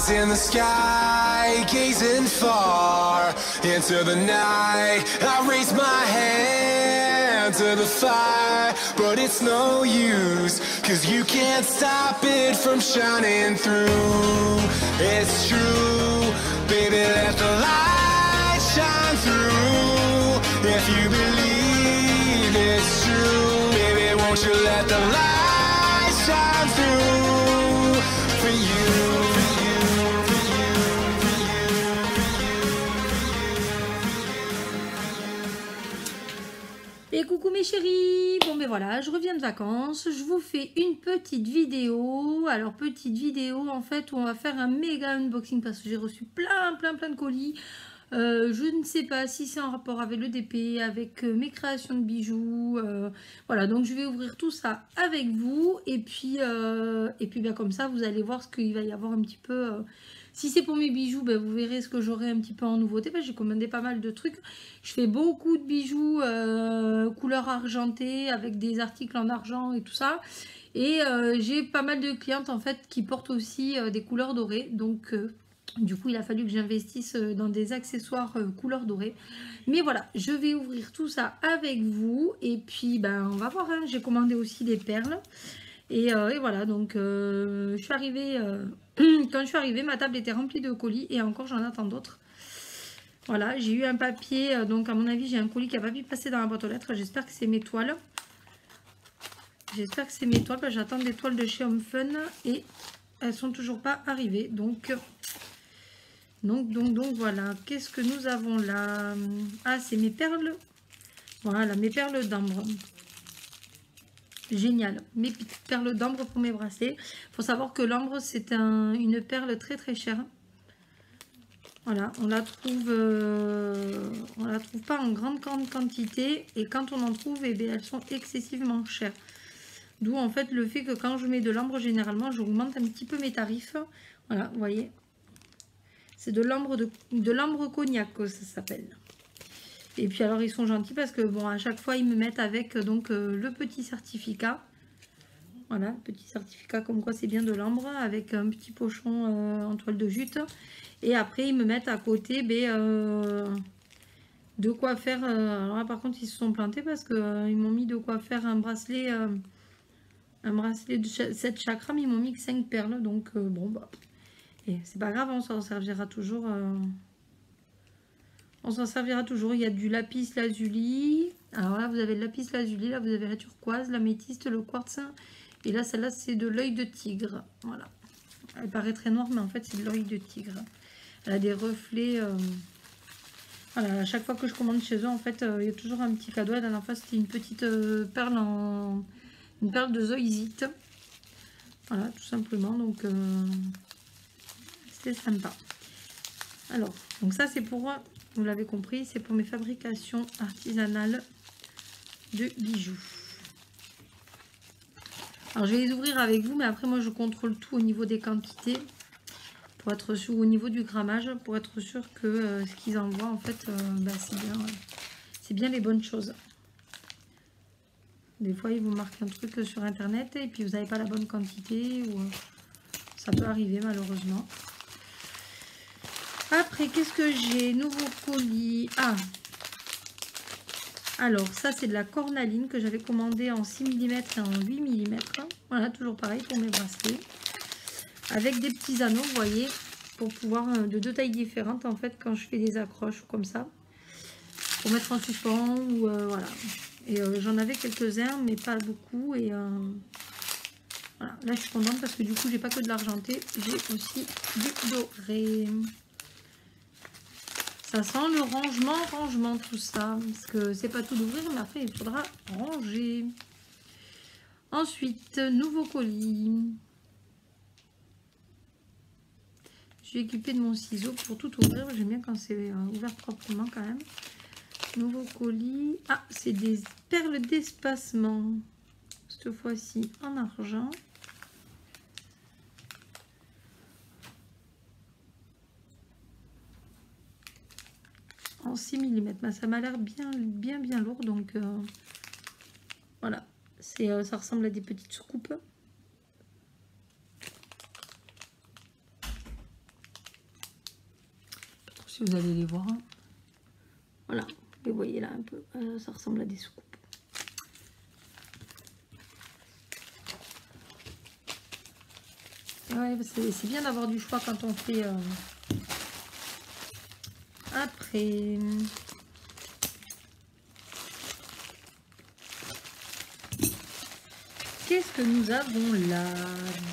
eyes in the sky, gazing far into the night. I raise my hand to the fire, but it's no use, 'cause you can't stop it from shining through. It's true, baby, let the light shine through. If you believe it's true, baby, won't you let the light shine through for you. Et coucou mes chéris, bon ben voilà, je reviens de vacances, je vous fais une petite vidéo, alors petite vidéo en fait où on va faire un méga unboxing parce que j'ai reçu plein de colis. Je ne sais pas si c'est en rapport avec le DP, avec mes créations de bijoux, voilà, donc je vais ouvrir tout ça avec vous et puis ben, comme ça vous allez voir ce qu'il va y avoir un petit peu. Si c'est pour mes bijoux, ben, vous verrez ce que j'aurai un petit peu en nouveauté. Ben, j'ai commandé pas mal de trucs. Je fais beaucoup de bijoux couleur argentée avec des articles en argent et tout ça. Et j'ai pas mal de clientes en fait qui portent aussi des couleurs dorées. Donc du coup il a fallu que j'investisse dans des accessoires couleur dorée. Mais voilà, je vais ouvrir tout ça avec vous. Et puis ben, on va voir, hein. J'ai commandé aussi des perles. Et voilà, donc je suis arrivée... quand je suis arrivée, ma table était remplie de colis et encore j'en attends d'autres. Voilà, j'ai eu un papier, donc à mon avis j'ai un colis qui n'a pas pu passer dans la boîte aux lettres. J'espère que c'est mes toiles. J'espère que c'est mes toiles, parce que j'attends des toiles de chez Home Fun et elles sont toujours pas arrivées. Donc voilà, qu'est-ce que nous avons là? Ah, c'est mes perles. Voilà, mes perles d'ambre. Génial, mes petites perles d'ambre pour mes bracelets. Il faut savoir que l'ambre c'est une perle très chère. Voilà, on la trouve pas en grande quantité et quand on en trouve, eh bien, elles sont excessivement chères. D'où en fait le fait que quand je mets de l'ambre, généralement j'augmente un petit peu mes tarifs. Voilà, vous voyez, c'est de l'ambre cognac que ça s'appelle. Et puis alors ils sont gentils parce que bon, à chaque fois ils me mettent avec donc le petit certificat. Voilà, petit certificat comme quoi c'est bien de l'ambre avec un petit pochon en toile de jute. Et après ils me mettent à côté de quoi faire. Alors là par contre ils se sont plantés parce que ils m'ont mis de quoi faire un bracelet de 7 chakras, mais ils m'ont mis que 5 perles. Donc bon bah, et c'est pas grave, on s'en servira toujours. On s'en servira toujours. Il y a du lapis lazuli. Alors là, vous avez le lapis lazuli. Là, vous avez la turquoise, l'améthyste, le quartz. Et là, celle-là, c'est de l'œil de tigre. Voilà. Elle paraît très noire, mais en fait, c'est de l'œil de tigre. Elle a des reflets. Voilà. À chaque fois que je commande chez eux, en fait, il y a toujours un petit cadeau. La dernière fois, c'était une petite perle une perle de zoïsite. Voilà, tout simplement. Donc, c'était sympa. Alors, donc ça, c'est pour... Vous l'avez compris, c'est pour mes fabrications artisanales de bijoux. Alors, je vais les ouvrir avec vous, mais après, moi, je contrôle tout au niveau des quantités. Pour être sûr, au niveau du grammage, pour être sûr que ce qu'ils envoient, en fait, bah, c'est bien les bonnes choses. Des fois, ils vous marquent un truc sur Internet et puis vous n'avez pas la bonne quantité. Ou ça peut arriver, malheureusement. Après, qu'est-ce que j'ai? Nouveau colis. Ah, alors ça c'est de la cornaline que j'avais commandé en 6 mm et en 8 mm. Voilà, toujours pareil pour mes bracelets. Avec des petits anneaux, vous voyez, pour pouvoir, de 2 tailles différentes en fait, quand je fais des accroches ou comme ça. Pour mettre en suspens ou voilà. Et j'en avais quelques-uns, mais pas beaucoup. Et voilà, là je suis contente parce que du coup j'ai pas que de l'argenté, j'ai aussi du doré. Ça sent le rangement, tout ça. Parce que c'est pas tout d'ouvrir, mais après, il faudra ranger. Ensuite, nouveau colis. Je vais équiper de mon ciseau pour tout ouvrir. J'aime bien quand c'est ouvert proprement quand même. Nouveau colis. Ah, c'est des perles d'espacement. Cette fois-ci en argent. En 6 mm. Bah, ça m'a l'air bien lourd. Donc voilà. Ça ressemble à des petites soucoupes. si vous allez les voir. Voilà, vous voyez là un peu, ça ressemble à des soucoupes. Ouais, c'est bien d'avoir du choix quand on fait... Après... Qu'est-ce que nous avons là?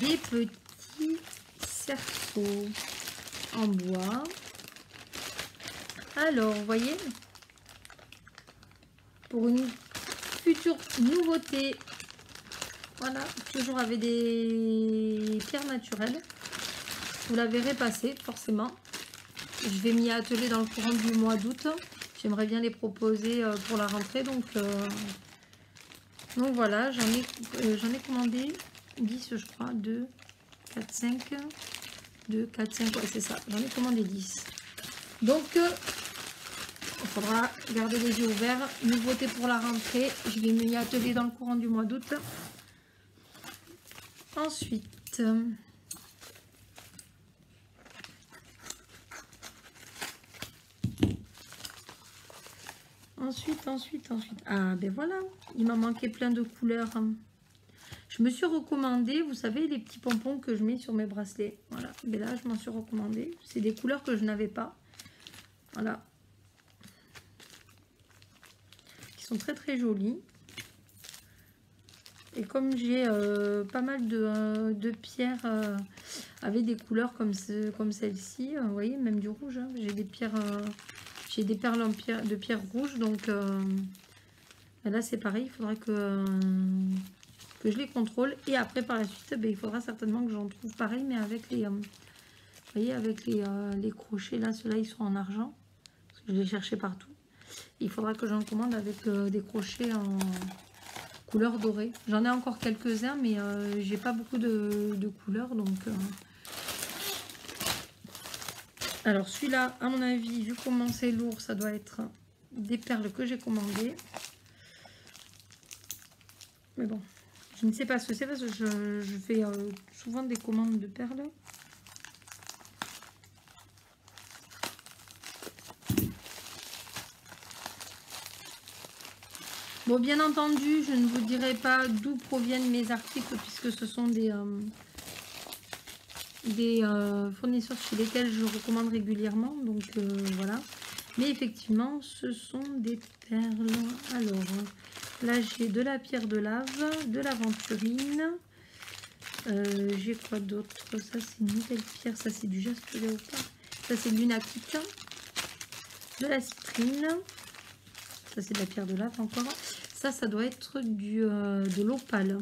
Des petits cerceaux en bois. Alors, vous voyez, pour une future nouveauté, voilà, toujours avec des pierres naturelles. Vous la verrez passer, forcément. Je vais m'y atteler dans le courant du mois d'août. J'aimerais bien les proposer pour la rentrée. Donc voilà, j'en ai commandé 10, je crois. 2, 4, 5. 2, 4, 5, ouais, c'est ça. J'en ai commandé 10. Donc, il faudra garder les yeux ouverts. Nouveauté pour la rentrée. Je vais m'y atteler dans le courant du mois d'août. Ensuite, ensuite. Ah, ben voilà. Il m'a manqué plein de couleurs. Je me suis recommandé, vous savez, les petits pompons que je mets sur mes bracelets. Voilà. Mais là, je m'en suis recommandé. C'est des couleurs que je n'avais pas. Voilà. Qui sont très très jolies. Et comme j'ai pas mal de pierres avec des couleurs comme celle-ci, vous voyez, même du rouge, hein, j'ai des pierres, j'ai des perles de pierre rouge, donc là c'est pareil, il faudra que je les contrôle. Et après par la suite, il faudra certainement que j'en trouve pareil, mais avec les, vous voyez, avec les crochets, là, ceux-là ils sont en argent, parce que je les cherchais partout. Il faudra que j'en commande avec des crochets en couleur dorée. J'en ai encore quelques-uns, mais j'ai pas beaucoup de couleurs, donc alors celui-là, à mon avis, vu comment c'est lourd, ça doit être des perles que j'ai commandées, mais bon, je ne sais pas ce que c'est parce que je fais souvent des commandes de perles. Bon, bien entendu, je ne vous dirai pas d'où proviennent mes articles puisque ce sont des fournisseurs chez lesquels je recommande régulièrement. Donc voilà. Mais effectivement, ce sont des perles. Alors, là, j'ai de la pierre de lave, de l'aventurine. J'ai quoi d'autre? Ça, c'est une nouvelle pierre. Ça, c'est du jaspe léopard. Ça, c'est de l'unatite. De la citrine. Ça, c'est de la pierre de lave encore. Ça doit être de l'opale.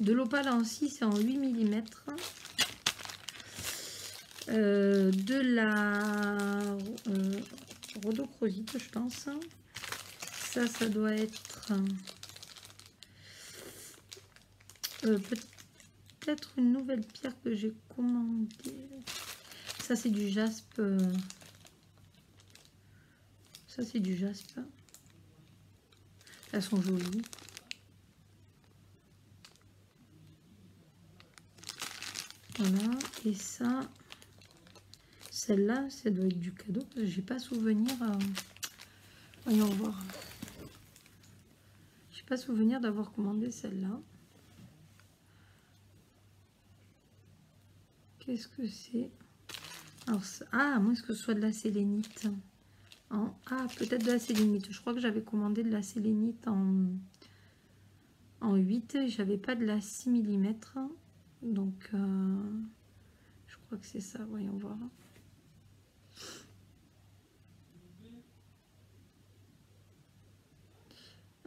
De l'opale en 6 et en 8 mm. De la rhodochrosite, je pense. Ça doit être peut-être une nouvelle pierre que j'ai commandée. Ça, c'est du jaspe. Ça, c'est du jaspe. Elles sont jolies. Voilà. Et ça, celle-là, ça doit être du cadeau. Parce que j'ai pas souvenir. Voyons voir. J'ai pas souvenir d'avoir commandé celle-là. Qu'est-ce que c'est? Alors, ah, à moins que ce soit de la sélénite. Ah, peut-être de la sélénite. Je crois que j'avais commandé de la sélénite en 8. J'avais pas de la 6 mm. Donc, je crois que c'est ça. Voyons voir.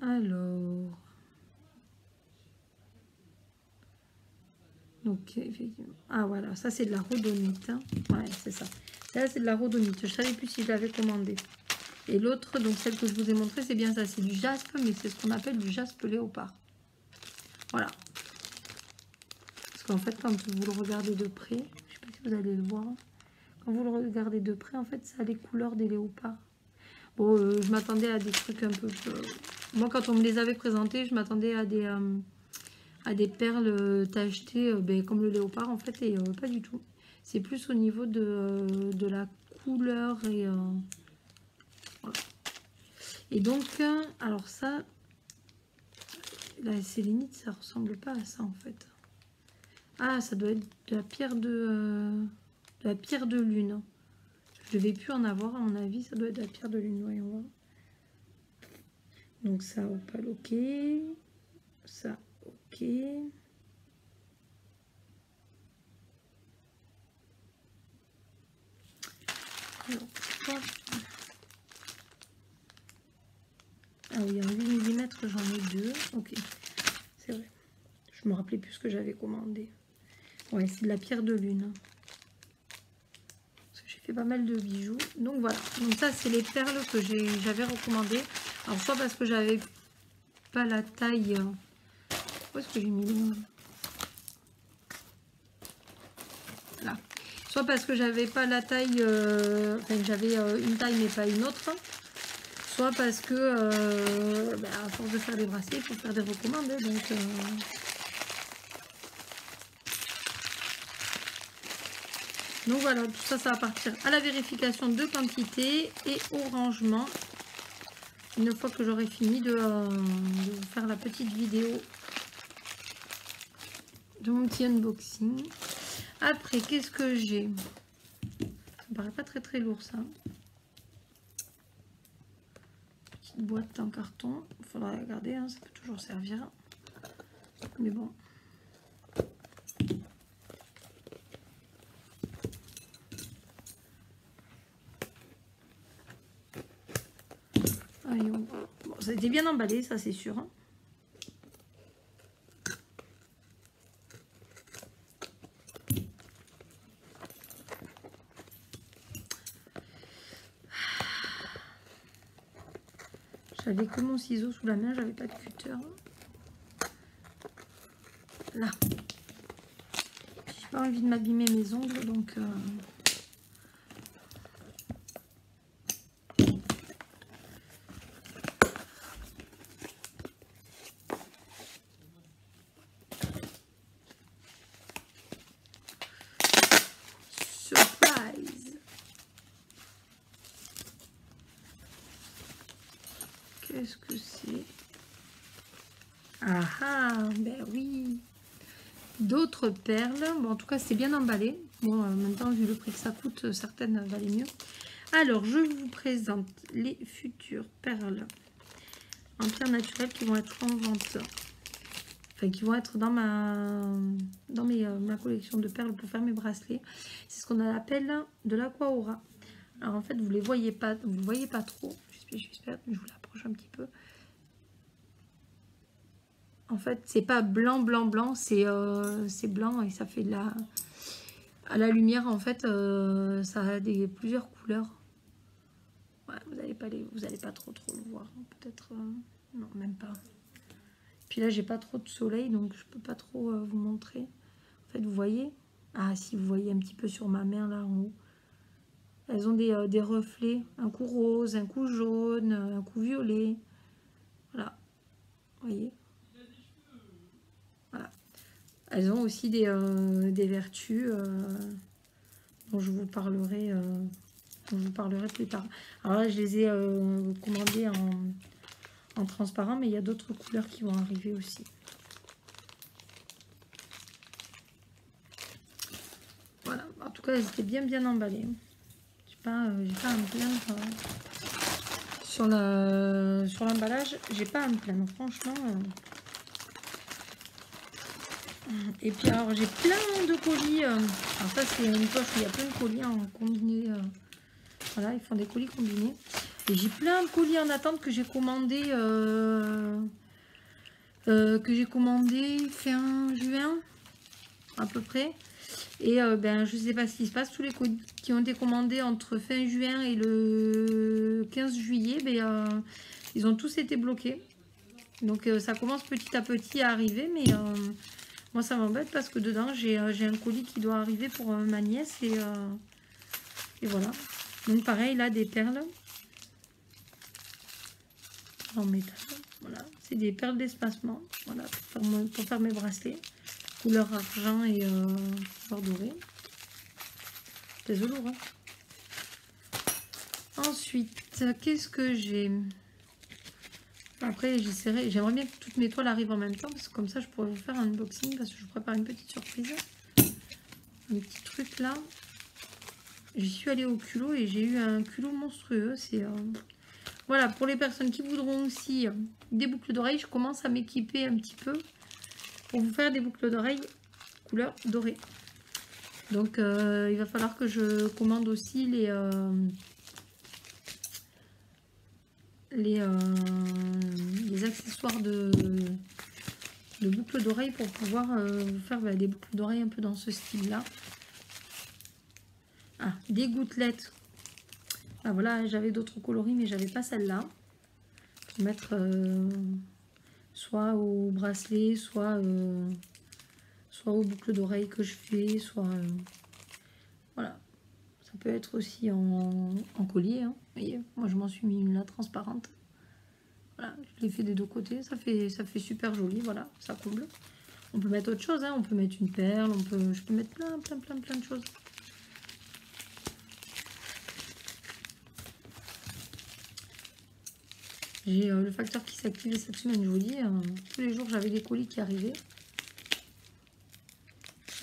Alors. Donc, effectivement. Ah, voilà. Ça, c'est de la rhodonite. Hein. Ouais, c'est ça. Là, c'est de la rhodonite. Je ne savais plus si je l'avais commandé. Et l'autre, donc celle que je vous ai montrée, c'est bien ça. C'est du jaspe, mais c'est ce qu'on appelle du jaspe léopard. Voilà. Parce qu'en fait, quand vous le regardez de près, je ne sais pas si vous allez le voir. Quand vous le regardez de près, en fait, ça a les couleurs des léopards. Bon, je m'attendais à des trucs un peu... Moi, quand on me les avait présentés, je m'attendais à des perles tachetées comme le léopard, en fait, et pas du tout. C'est plus au niveau de la couleurs et voilà. Et donc, alors ça, la sélénite, ça ressemble pas à ça en fait. Ah, ça doit être de la pierre de lune. Je devais plus en avoir à mon avis, ça doit être de la pierre de lune, voyons voir. Donc ça, opale, ok. Ça, ok. Alors, ah oui, en 8 mm, j'en ai 2. Ok, c'est vrai. Je me rappelais plus ce que j'avais commandé. Ouais, c'est de la pierre de lune. Parce que j'ai fait pas mal de bijoux. Donc voilà. Donc ça, c'est les perles que j'avais recommandées. Alors, soit parce que j'avais pas la taille... Où est-ce que j'ai mis les... Là. Soit parce que j'avais pas la taille... Enfin, j'avais une taille mais pas une autre. Soit parce que, à force de faire des bracelets, il faut faire des recommandes. Donc voilà, tout ça, ça va partir à la vérification de quantité et au rangement. Une fois que j'aurai fini de vous faire la petite vidéo de mon petit unboxing. Après, qu'est-ce que j'ai? Ça me paraît pas très lourd ça. Petite boîte en carton. Il faudra la garder, hein, ça peut toujours servir. Mais bon. Allez, bon, ça a été bien emballé, ça c'est sûr. Hein. J'avais que mon ciseau sous la main, j'avais pas de cutter. Là. J'ai pas envie de m'abîmer mes ongles, donc... Surprise! Qu'est-ce que c'est? Ah ah, ben oui! D'autres perles. Bon, en tout cas, c'est bien emballé. Bon, maintenant, vu le prix que ça coûte, certaines valaient mieux. Alors, je vous présente les futures perles en pierre naturelle qui vont être en vente. Enfin, qui vont être dans ma collection de perles pour faire mes bracelets. C'est ce qu'on appelle de l'aqua aura. Alors, en fait, vous ne voyez pas trop. J'espère que je vous l'approche un petit peu. En fait, c'est pas blanc, c'est blanc et ça fait de la... À la lumière, en fait, ça a plusieurs couleurs. Ouais, vous n'allez pas trop le voir. Peut-être... non, même pas. Puis là, j'ai pas trop de soleil, donc je peux pas trop vous montrer. En fait, vous voyez? Ah, si, vous voyez un petit peu sur ma main, là, en haut. Elles ont des reflets. Un coup rose, un coup jaune, un coup violet. Voilà. Vous voyez? Voilà. Elles ont aussi des vertus dont je vous parlerai plus tard. Alors là, je les ai commandées en transparent, mais il y a d'autres couleurs qui vont arriver aussi. Voilà. En tout cas, elles étaient bien emballées. J'ai pas à me plaindre sur l'emballage. J'ai pas à me plaindre, franchement. Et puis alors j'ai plein de colis. Alors ça c'est une poche où il y a plein de colis en combiné. Voilà, ils font des colis combinés. Et j'ai plein de colis en attente que j'ai commandé fin juin à peu près. Et je sais pas ce qui se passe. Tous les colis qui ont été commandés entre fin juin et le 15 juillet, ils ont tous été bloqués. Donc ça commence petit à petit à arriver, mais moi ça m'embête parce que dedans j'ai un colis qui doit arriver pour ma nièce et voilà. Donc pareil là, des perles en métal. Voilà, c'est des perles d'espacement. Voilà, pour faire mes bracelets. Couleur argent et couleur dorée. C'est lourd, hein. Ensuite, qu'est-ce que j'ai? Après, j'aimerais bien que toutes mes toiles arrivent en même temps, parce que comme ça, je pourrais vous faire un unboxing, parce que je prépare une petite surprise. Un petit truc là. J'y suis allée au culot et j'ai eu un culot monstrueux. C'est voilà, pour les personnes qui voudront aussi des boucles d'oreilles, je commence à m'équiper un petit peu pour vous faire des boucles d'oreilles couleur dorée. Donc, il va falloir que je commande aussi les accessoires de boucles d'oreilles pour pouvoir vous faire des boucles d'oreilles un peu dans ce style là. Ah, des gouttelettes. Ah, voilà, j'avais d'autres coloris mais j'avais pas celle-là pour mettre soit au bracelet, soit aux boucles d'oreilles que je fais, soit voilà. Ça peut être aussi en collier, hein. Vous voyez, moi je m'en suis mis une là transparente. Voilà, je l'ai fait des deux côtés, ça fait super joli, voilà, ça comble. On peut mettre autre chose, hein. On peut mettre une perle, je peux mettre plein de choses. J'ai le facteur qui s'est activé cette semaine, je vous dis, tous les jours j'avais des colis qui arrivaient.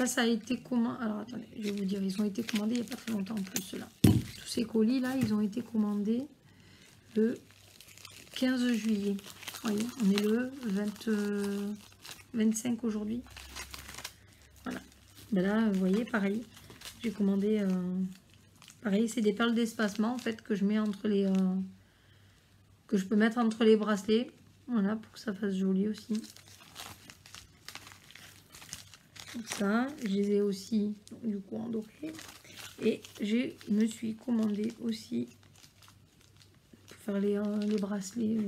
Ça a été commandé. Alors attendez, je vais vous dire, ils ont été commandés il n'y a pas très longtemps en plus là. Tous ces colis là, ils ont été commandés le 15 juillet. Vous voyez, on est le 25 aujourd'hui. Voilà. Ben là, vous voyez, pareil. J'ai commandé. Pareil, c'est des perles d'espacement en fait que je mets entre les. Que je peux mettre entre les bracelets. Voilà, pour que ça fasse joli aussi. Donc ça, je les ai aussi du coup en doré. Et je me suis commandé aussi pour faire les bracelets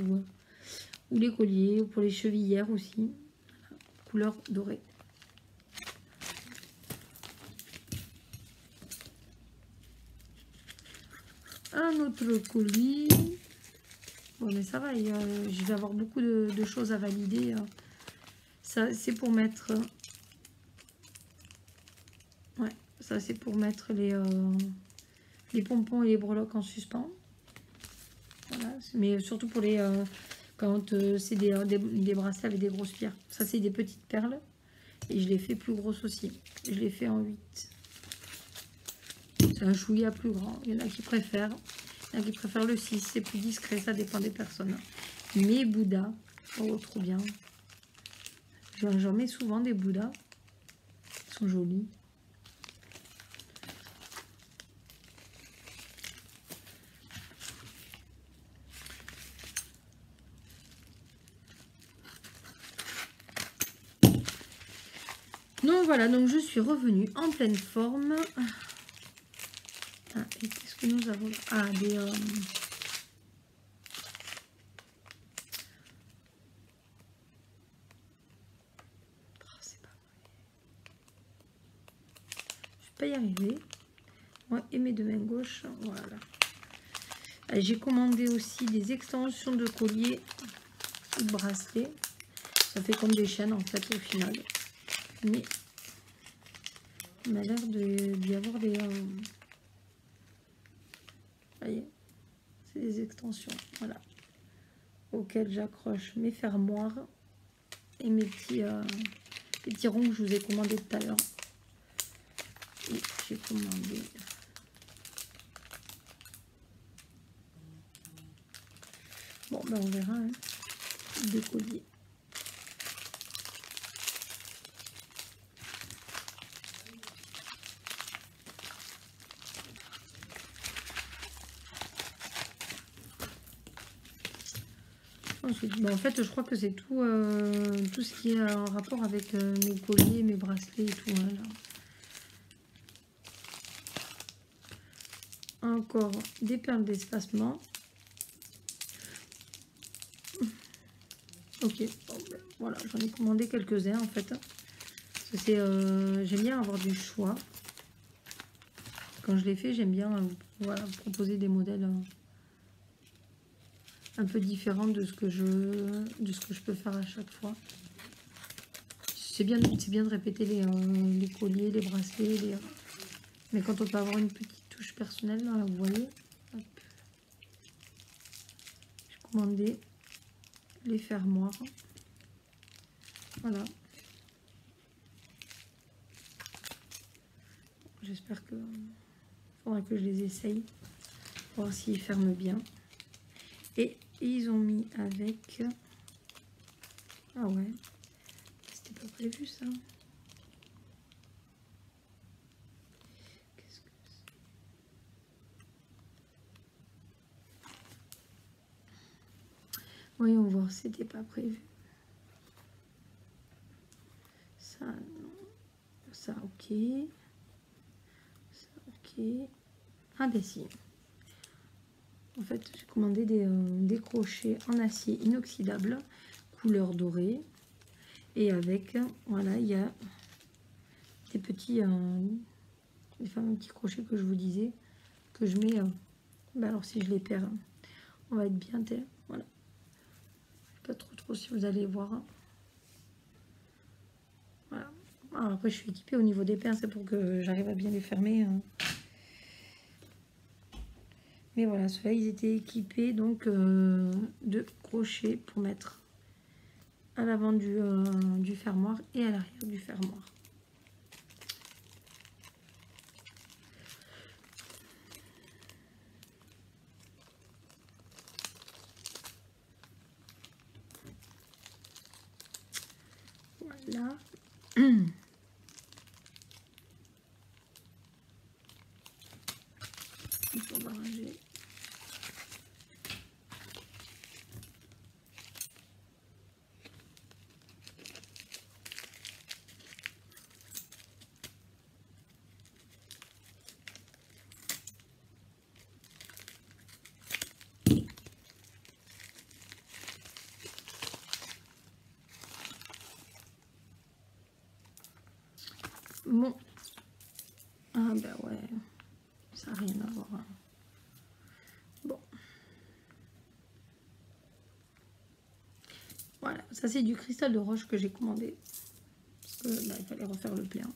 ou les colliers, ou pour les chevillères aussi. Voilà, couleur dorée. Un autre colis. Bon mais ça va, je vais avoir beaucoup de choses à valider. Ça c'est pour mettre... Ouais, ça c'est pour mettre les pompons et les breloques en suspens. Voilà, mais surtout pour les quand c'est des bracelets avec des grosses pierres. Ça c'est des petites perles et je les fais plus grosses aussi. Je les fais en 8. C'est un chouïa plus grand. Il y en a qui préfèrent. Il y en a qui préfèrent le 6. C'est plus discret, ça dépend des personnes. Mais Bouddha, oh trop bien. J'en mets souvent des Bouddhas. Ils sont jolis. Donc voilà, donc je suis revenue en pleine forme. Ah, et qu'est-ce que nous avons là? Ah, des... c'est pas vrai. Je vais pas y arriver. Ouais, et mes deux mains gauches, voilà. J'ai commandé aussi des extensions de collier ou de bracelet. Ça fait comme des chaînes en fait au final. Mais il m'a l'air d'y avoir des... voyez, c'est des extensions, voilà, auxquelles j'accroche mes fermoirs et mes petits ronds que je vous ai commandé tout à l'heure. Et j'ai commandé bon ben on verra, hein, des colliers. Ensuite, ben en fait, je crois que c'est tout, tout ce qui est en rapport avec mes colliers, mes bracelets et tout. Voilà. Encore des perles d'espacement. Ok, bon, ben, voilà, j'en ai commandé quelques-uns en fait. J'aime bien avoir du choix. Quand je les fais, j'aime bien voilà, proposer des modèles un peu différents de ce que je peux faire à chaque fois. C'est bien de répéter les colliers, les bracelets, mais quand on peut avoir une petite touche personnelle, là, vous voyez. Hop. commandé les fermoirs. Voilà. J'espère que faudra que je les essaye, voir s'ils ferment bien. Et ils ont mis avec... Ah ouais, c'était pas prévu ça. Qu'est-ce que c'est? Voyons voir, c'était pas prévu. Ça, non. Ça, ok. Ça, ok. Ah ben si. En fait, j'ai commandé des crochets en acier inoxydable, couleur dorée. Et avec, voilà, il y a des petits, des fameux petits crochets que je vous disais, que je mets, ben alors si je les perds, on va être bien tel, voilà. Pas trop si vous allez voir. Voilà. Alors après, je suis équipée au niveau des pinces, c'est pour que j'arrive à bien les fermer. Mais voilà, ceux-là, ils étaient équipés donc de crochets pour mettre à l'avant du fermoir et à l'arrière du fermoir. Voilà. On va ranger. Bon. Ah ben ouais. Ça n'a rien à voir. Hein. Bon. Voilà. Ça, c'est du cristal de roche que j'ai commandé. Parce que là, il fallait refaire le plein.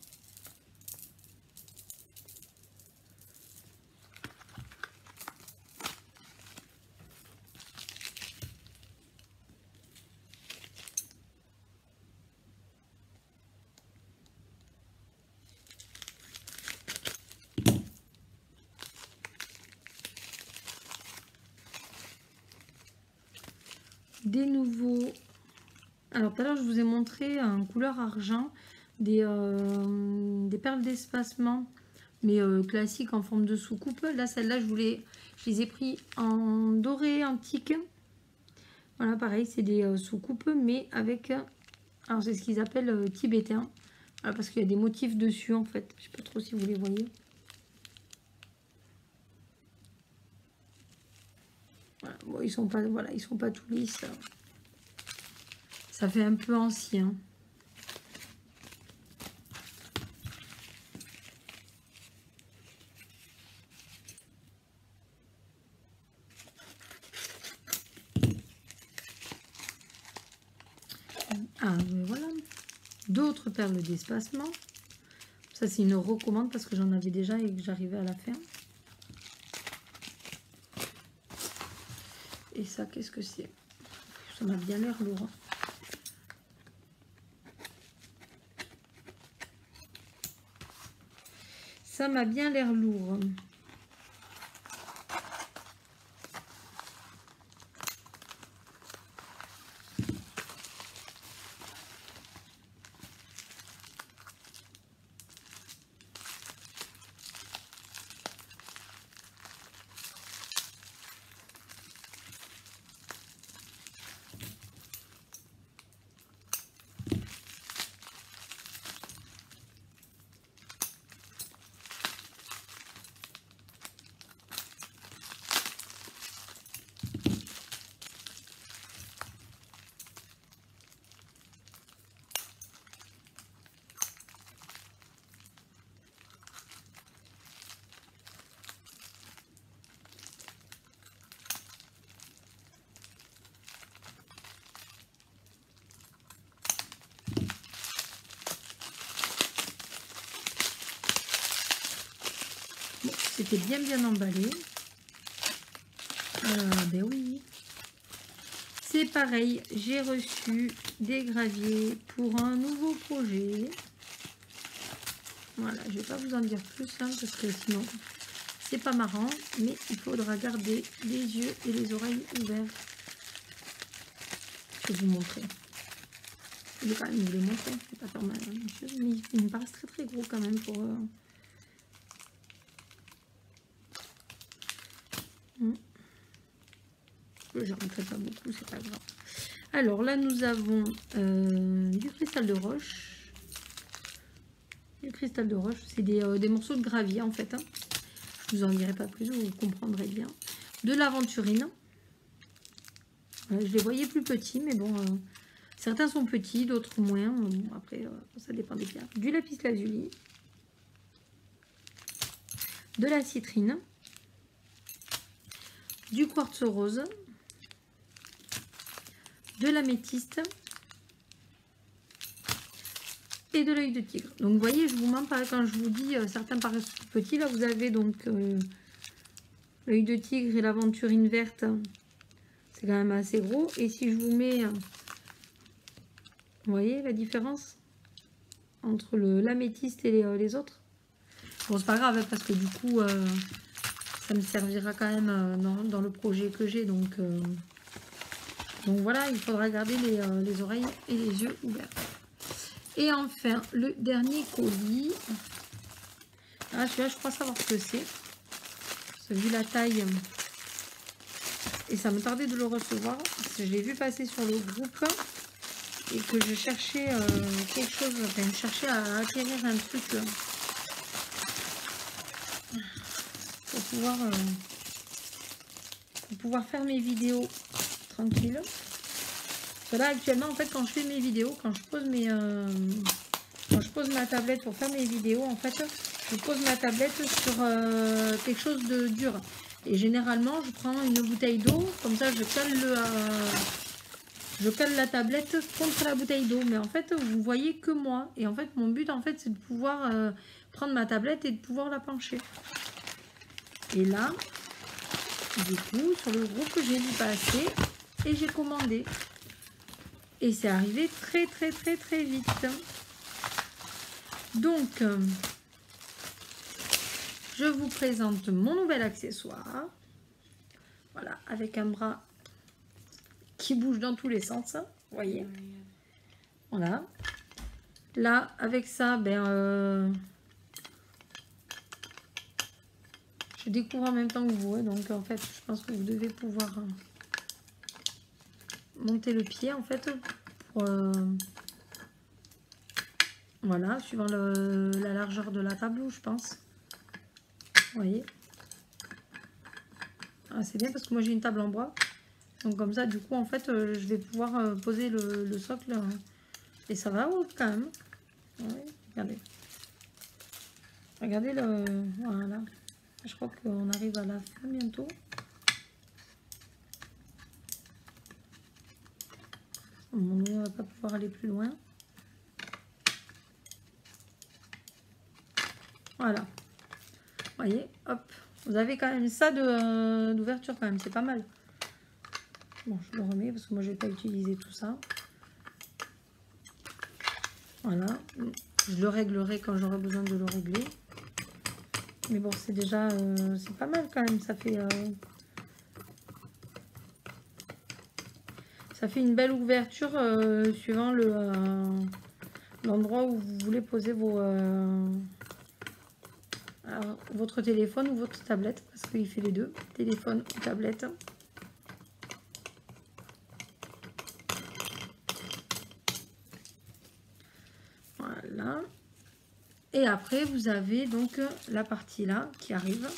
Des nouveaux... Alors tout à l'heure je vous ai montré en couleur argent des perles d'espacement, mais classiques en forme de soucoupe. Là celle-là je les ai pris en doré antique. Voilà, pareil, c'est des soucoupes mais avec... Alors c'est ce qu'ils appellent tibétain. Voilà, parce qu'il y a des motifs dessus en fait. Je sais pas trop si vous les voyez. Voilà, bon, ils sont pas tout lisses. Ça fait un peu ancien. Ah, voilà. D'autres perles d'espacement. Ça, c'est une recommande parce que j'en avais déjà et que j'arrivais à la faire. Et ça, qu'est-ce que c'est? Ça m'a bien l'air lourd. Ça m'a bien l'air lourd. C'était bien emballé. Ben oui. c'est pareil, j'ai reçu des graviers pour un nouveau projet. Voilà, je vais pas vous en dire plus hein, parce que sinon c'est pas marrant, mais il faudra garder les yeux et les oreilles ouverts. Je vais vous montrer. Je vais quand même vous les montrer, je vais pas faire mal, mais ils me paraissent très gros quand même pour... J'en mettrai pas beaucoup, c'est pas grave. Alors là, nous avons du cristal de roche. Du cristal de roche, c'est des morceaux de gravier en fait. Hein. Je vous en dirai pas plus, vous comprendrez bien. De l'aventurine. Je les voyais plus petits, mais bon, certains sont petits, d'autres moins. Bon, après, ça dépend des cas. Du lapis lazuli. De la citrine. Du quartz rose. De l'améthyste et de l'œil de tigre. Donc vous voyez, je vous mens pas quand je vous dis certains paraissent tout petits. Là vous avez donc l'œil de tigre et l'aventurine verte, c'est quand même assez gros. Et si je vous mets, vous voyez la différence entre l'améthyste et les autres. Bon, c'est pas grave parce que du coup ça me servira quand même dans le projet que j'ai. Donc voilà, il faudra garder les oreilles et les yeux ouverts. Et enfin, le dernier colis. Ah, celui-là, je crois savoir ce que c'est. Vu la taille. Et ça me tardait de le recevoir. Parce que je l'ai vu passer sur le groupe. Et que je cherchais quelque chose. Enfin, je cherchais à acquérir un truc. Pour pouvoir faire mes vidéos tranquille. Là actuellement en fait quand je fais mes vidéos, quand je pose ma tablette pour faire mes vidéos, en fait je pose ma tablette sur quelque chose de dur. Et généralement je prends une bouteille d'eau, comme ça je cale la tablette contre la bouteille d'eau. Mais en fait vous voyez que moi. Et en fait mon but en fait c'est de pouvoir prendre ma tablette et de pouvoir la pencher. Et là, du coup, sur le groupe, j'ai vu passer et j'ai commandé. Et c'est arrivé très vite. Donc, je vous présente mon nouvel accessoire. Voilà, avec un bras qui bouge dans tous les sens. Vous voyez. Voilà. Là, avec ça, je découvre en même temps que vous, donc en fait je pense que vous devez pouvoir monter le pied en fait pour, voilà, suivant la largeur de la table, je pense. Vous voyez, ah, c'est bien parce que moi j'ai une table en bois, donc comme ça du coup en fait je vais pouvoir poser le socle et ça va haut quand même. Ouais, regardez voilà. Je crois qu'on arrive à la fin bientôt. On ne va pas pouvoir aller plus loin. Voilà. Vous voyez, hop. Vous avez quand même ça d'ouverture quand même. C'est pas mal. Bon, je le remets parce que moi, je vais pas utiliser tout ça. Voilà. Je le réglerai quand j'aurai besoin de le régler. Mais bon, c'est déjà, c'est pas mal quand même. Ça fait une belle ouverture suivant l'endroit où vous voulez poser votre téléphone ou votre tablette. Parce qu'il fait les deux, téléphone ou tablette. Voilà. Et après, vous avez donc la partie là qui arrive.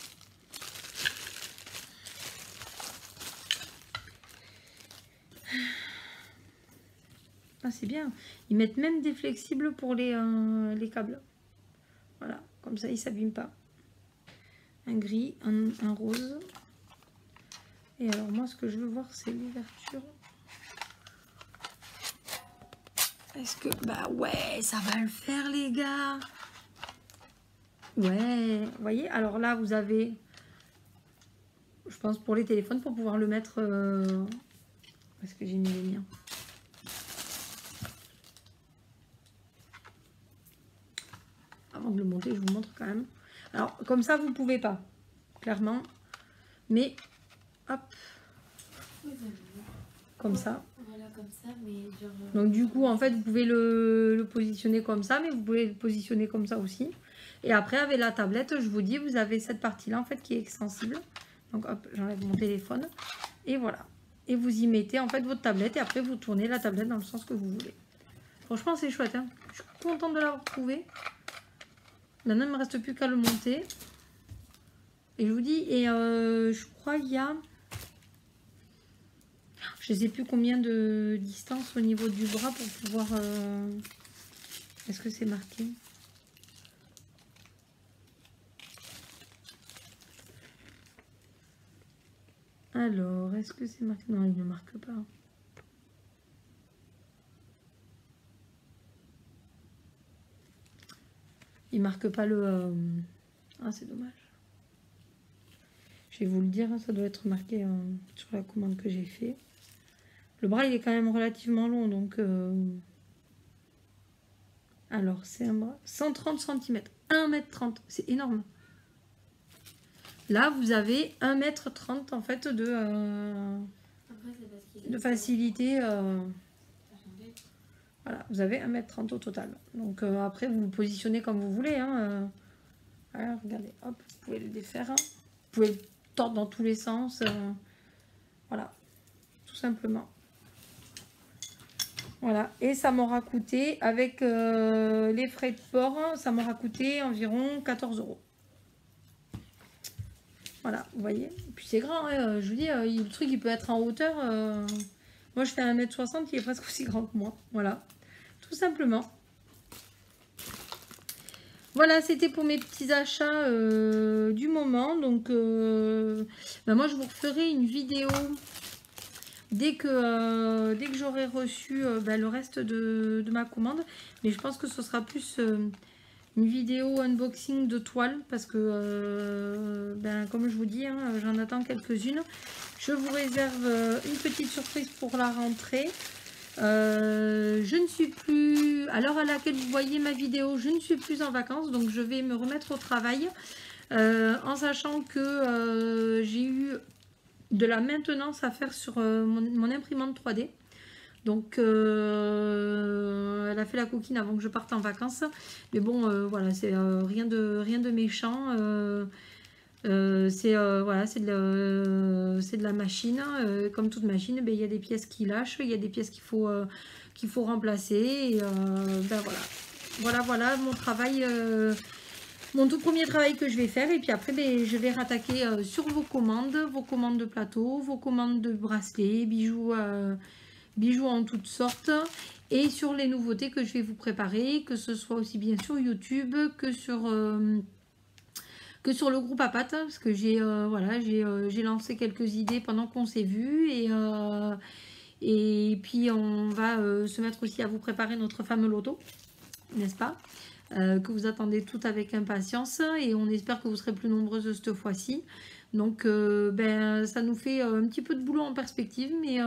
Ah, c'est bien. Ils mettent même des flexibles pour les câbles. Voilà, comme ça, ils ne s'abîment pas. Un gris, un rose. Et alors, moi, ce que je veux voir, c'est l'ouverture. Est-ce que... Bah ouais, ça va le faire, les gars. Ouais, vous voyez, alors là, vous avez, je pense, pour les téléphones, pour pouvoir le mettre Où est-ce que j'ai mis les miens? Avant de le monter, je vous montre quand même. Alors, comme ça, vous pouvez pas, clairement. Mais, hop, comme ça. Voilà, comme ça, mais genre... Donc du coup, en fait, vous pouvez le positionner comme ça, mais vous pouvez le positionner comme ça aussi. Et après, avec la tablette, je vous dis, vous avez cette partie-là, en fait, qui est extensible. Donc hop, j'enlève mon téléphone. Et voilà. Et vous y mettez, en fait, votre tablette. Et après, vous tournez la tablette dans le sens que vous voulez. Franchement, c'est chouette, hein. Je suis contente de l'avoir trouvé. Maintenant, il ne me reste plus qu'à le monter. Et je vous dis, et je crois il y a... Je ne sais plus combien de distance au niveau du bras pour pouvoir... Est-ce que c'est marqué? Alors, est-ce que c'est marqué? Non, il ne marque pas. Il marque pas le... Ah, c'est dommage. Je vais vous le dire, ça doit être marqué sur la commande que j'ai fait. Le bras, il est quand même relativement long, donc... Alors, c'est un bras... 130 cm, 1m30, c'est énorme. Là, vous avez 1m30, en fait, de facilité. Voilà, vous avez 1m30 au total. Donc, après, vous le positionnez comme vous voulez. Hein, voilà, regardez, hop, vous pouvez le défaire. Hein. Vous pouvez le tordre dans tous les sens. Voilà, tout simplement. Voilà, et ça m'aura coûté, avec les frais de port, ça m'aura coûté environ 14 €. Voilà, vous voyez. Et puis c'est grand, hein, je vous dis, le truc il peut être en hauteur. Moi je fais 1m60, il est presque aussi grand que moi. Voilà, tout simplement. Voilà, c'était pour mes petits achats du moment. Donc, ben moi je vous referai une vidéo dès que j'aurai reçu ben, le reste de ma commande. Mais je pense que ce sera plus une vidéo unboxing de toile. Parce que, ben, comme je vous dis, hein, j'en attends quelques-unes. Je vous réserve une petite surprise pour la rentrée. Je ne suis plus, à l'heure à laquelle vous voyez ma vidéo, je ne suis plus en vacances. Donc je vais me remettre au travail. En sachant que j'ai eu de la maintenance à faire sur mon imprimante 3D. Donc elle a fait la coquine avant que je parte en vacances. Mais bon, voilà, c'est rien de méchant. Voilà, c'est de la machine. Comme toute machine, ben, il y a des pièces qui lâchent, il y a des pièces qu'il faut remplacer. Et, ben, voilà mon travail. Mon tout premier travail que je vais faire, et puis après ben, je vais rattaquer sur vos commandes de plateau, vos commandes de bracelets, bijoux en toutes sortes, et sur les nouveautés que je vais vous préparer, que ce soit aussi bien sur YouTube que sur le groupe à pâte, parce que j'ai lancé quelques idées pendant qu'on s'est vu, et puis on va se mettre aussi à vous préparer notre fameux loto, n'est-ce pas? Que vous attendez toutes avec impatience, et on espère que vous serez plus nombreuses cette fois-ci. Donc ben, ça nous fait un petit peu de boulot en perspective, mais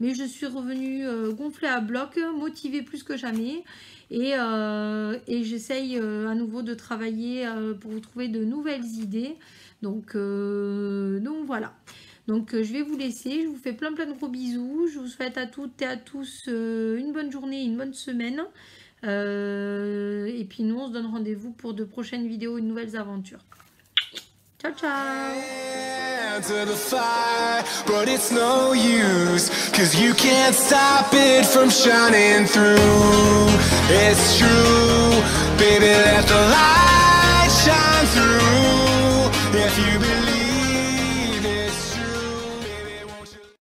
je suis revenue gonflée à bloc, motivée plus que jamais, et j'essaye à nouveau de travailler pour vous trouver de nouvelles idées. Donc voilà. Donc je vais vous laisser, je vous fais plein de gros bisous, je vous souhaite à toutes et à tous une bonne journée, une bonne semaine. Et puis nous on se donne rendez-vous pour de prochaines vidéos et de nouvelles aventures. Ciao ciao. To the fire, but it's no use, 'cause you can't stop it from shining through. It's true, baby, let the light shine.